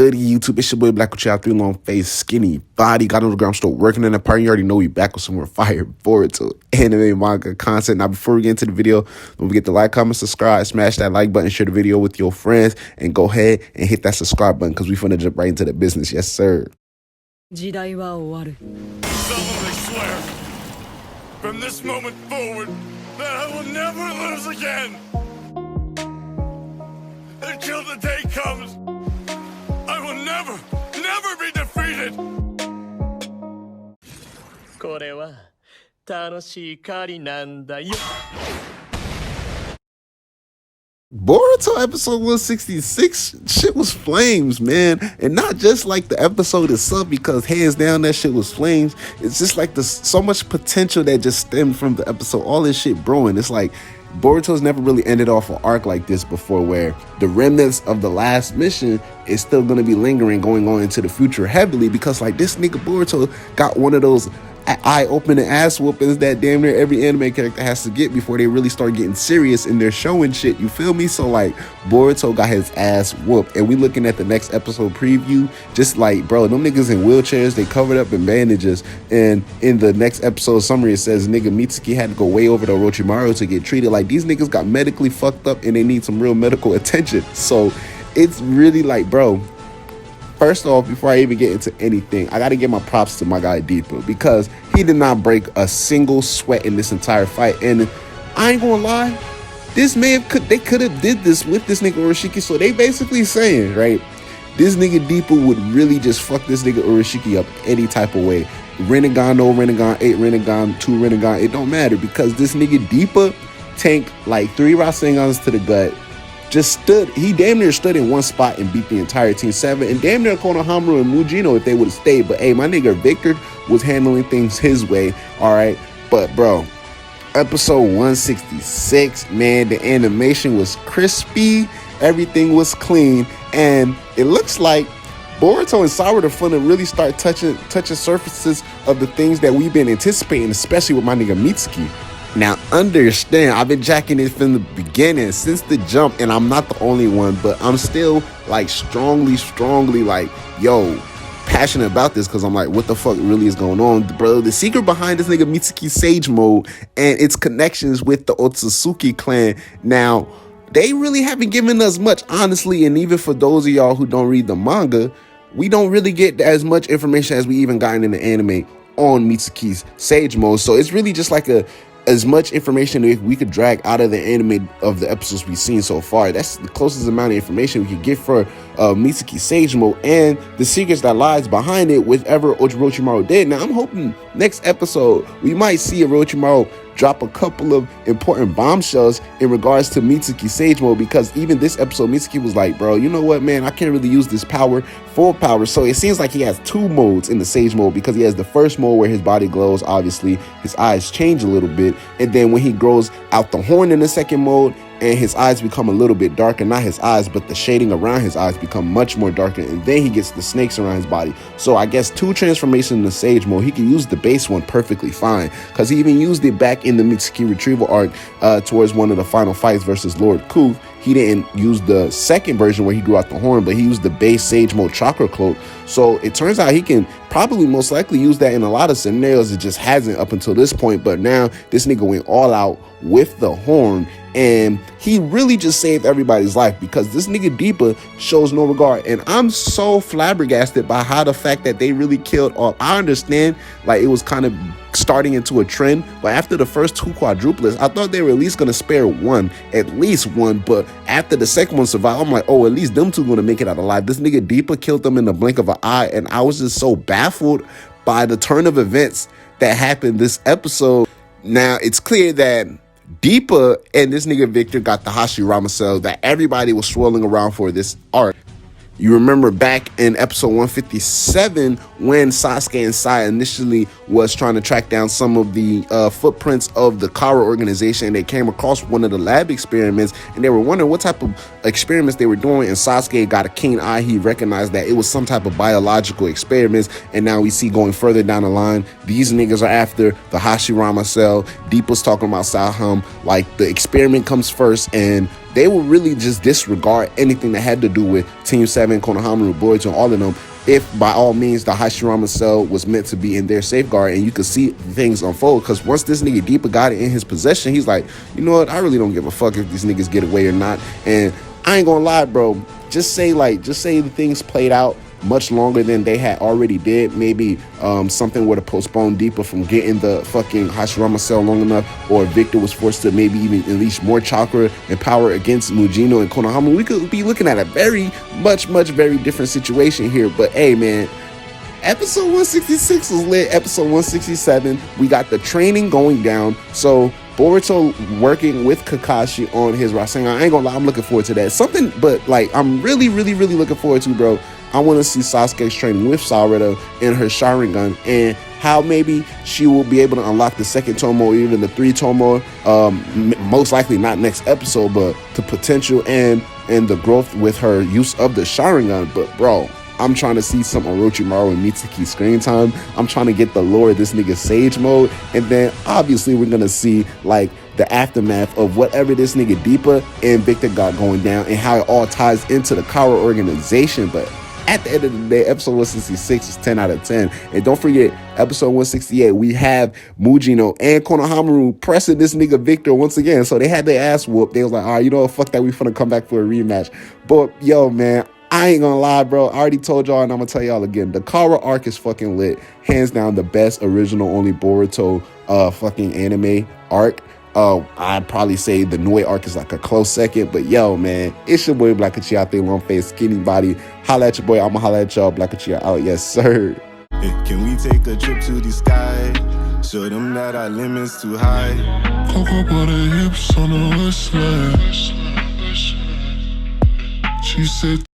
Good YouTube, it's your boy Black with y'all, 3 long face, skinny body, got on the ground, still working in the party. You already know we back with some more fire forward to anime manga content. Now, before we get into the video, don't forget to like, comment, subscribe, smash that like button, share the video with your friends, and go ahead and hit that subscribe button because we finna jump right into the business. Yes, sir. solemnly swear, from this moment forward, that I will never lose again. Until the day comes, I will never be defeated. これは楽しい狩りなんだよ。 Boruto episode 166, shit was flames, man. And not just like the episode itself, because hands down that shit was flames. It's just like so much potential that just stemmed from the episode. All this shit brewing. It's like Boruto's never really ended off an arc like this before, where the remnants of the last mission is still going to be lingering going on into the future heavily, because like this nigga Boruto got one of those eye-opening ass whoopings that damn near every anime character has to get before they really start getting serious in their show and shit, you feel me? So like Boruto got his ass whooped, and we looking at the next episode preview, just like, bro, them niggas in wheelchairs, they covered up in bandages, and in the next episode summary it says nigga Mitsuki had to go way over to Orochimaru to get treated. Like, these niggas got medically fucked up and they need some real medical attention. So it's really like, bro, first off, before I even get into anything, I gotta give my props to my guy Deepa, because he did not break a single sweat in this entire fight. And I ain't gonna lie, they could have did this with this nigga Urashiki. So they basically saying, right, this nigga Deepa would really just fuck this nigga Urashiki up any type of way. Rinnegan, no Rinnegan, 8 Rinnegan, 2 Rinnegan, it don't matter, because this nigga Deepa tanked like 3 Rasengans to the gut. He damn near stood in one spot and beat the entire Team 7, and damn near Konohamaru and Mujino if they would have stayed. But hey, my nigga Victor was handling things his way, all right? But bro, episode 166, man, the animation was crispy, everything was clean, and it looks like Boruto and Sakura are finna really start touching surfaces of the things that we've been anticipating, especially with my nigga Mitsuki. Now, understand, I've been jacking it from the beginning, since the jump, and I'm not the only one, but I'm still like strongly like, yo, passionate about this, because I'm like, what the fuck really is going on, bro? The secret behind this nigga Mitsuki Sage Mode and its connections with the Otsutsuki clan. Now, they really haven't given us much, honestly, and even for those of y'all who don't read the manga, we don't really get as much information as we even gotten in the anime on Mitsuki's Sage Mode. So it's really just like as much information if we could drag out of the anime of the episodes we've seen so far. That's the closest amount of information we could get for Mitsuki Sage Mode and the secrets that lies behind it, whatever Orochimaru did. Now, I'm hoping next episode we might see Orochimaru drop a couple of important bombshells in regards to Mitsuki Sage Mode, because even this episode, Mitsuki was like, bro, you know what, man, I can't really use this power, full power. So it seems like he has 2 modes in the Sage Mode, because he has the first mode where his body glows, obviously, his eyes change a little bit, and then when he grows out the horn in the second mode, and his eyes become a little bit darker, not his eyes, but the shading around his eyes become much more darker, and then he gets the snakes around his body. So I guess 2 transformations in the Sage Mode. He can use the base one perfectly fine, because he even used it back in the Mitsuki retrieval arc towards one of the final fights versus Lord Kuth. He didn't use the second version where he grew out the horn, but he used the base Sage Mode chakra cloak. So it turns out he can probably most likely use that in a lot of scenarios. It just hasn't up until this point, but now this nigga went all out with the horn, and he really just saved everybody's life, because this nigga Deepa shows no regard. And I'm so flabbergasted by how the fact that they really killed off. I understand like it was kind of starting into a trend, but after the first 2 quadruplets, I thought they were at least gonna spare one, at least one. But after the second one survived, I'm like, oh, at least them 2 gonna make it out alive. This nigga Deepa killed them in the blink of an eye, and I was just so baffled by the turn of events that happened this episode. Now, it's clear that Deepa and this nigga Victor got the Hashirama cell that everybody was swirling around for this arc. You remember back in episode 157 when Sasuke and Sai initially was trying to track down some of the footprints of the Kara organization, and they came across one of the lab experiments, and they were wondering what type of experiments they were doing, and Sasuke got a keen eye. He recognized that it was some type of biological experiments, and now we see going further down the line, these niggas are after the Hashirama cell. Deepa's talking about Saham, like the experiment comes first, and they will really just disregard anything that had to do with Team 7, Konohamaru, Boruto, and all of them, if by all means the Hashirama cell was meant to be in their safeguard. And you could see things unfold, because once this nigga Deepa got it in his possession, he's like, you know what, I really don't give a fuck if these niggas get away or not. And I ain't gonna lie, bro, just say the things played out much longer than they had already did. Maybe something would have postponed Deepa from getting the fucking Hashirama cell long enough, or Victor was forced to maybe even unleash more chakra and power against Mujino and Konohama. We could be looking at a very very different situation here. But hey, man, episode 166 was lit. Episode 167, we got the training going down. So Boruto working with Kakashi on his Rasengan. I ain't gonna lie, I'm looking forward to that. Something, but like, I'm really looking forward to, bro. I want to see Sasuke's training with Sarada in her Sharingan, and how maybe she will be able to unlock the second Tomo, or even the 3 Tomo. Most likely not next episode, but the potential and the growth with her use of the Sharingan. But bro, I'm trying to see some Orochimaru and Mitsuki screen time. I'm trying to get the lore of this nigga Sage Mode. And then obviously we're going to see like the aftermath of whatever this nigga Deepa and Victor got going down, and how it all ties into the Kara organization. But at the end of the day, episode 166 is 10 out of 10. And don't forget, episode 168, we have Mujino and Konohamaru pressing this nigga Victor once again. So they had their ass whooped. They was like, all right, you know what, fuck that, we finna come back for a rematch. But yo, man, I ain't gonna lie, bro. I already told y'all, and I'm gonna tell y'all again. The Kara arc is fucking lit. Hands down, the best original only Boruto fucking anime arc. I'd probably say the Noi arc is like a close second. But yo, man, it's your boy Black Chiate, long face, skinny body. Holla at your boy. I'ma holla at y'all. Black Chia out. Yes, sir. Hey, can we take a trip to the sky? Show them that our limits too high. Cocoa butter hips on the wristlet. She said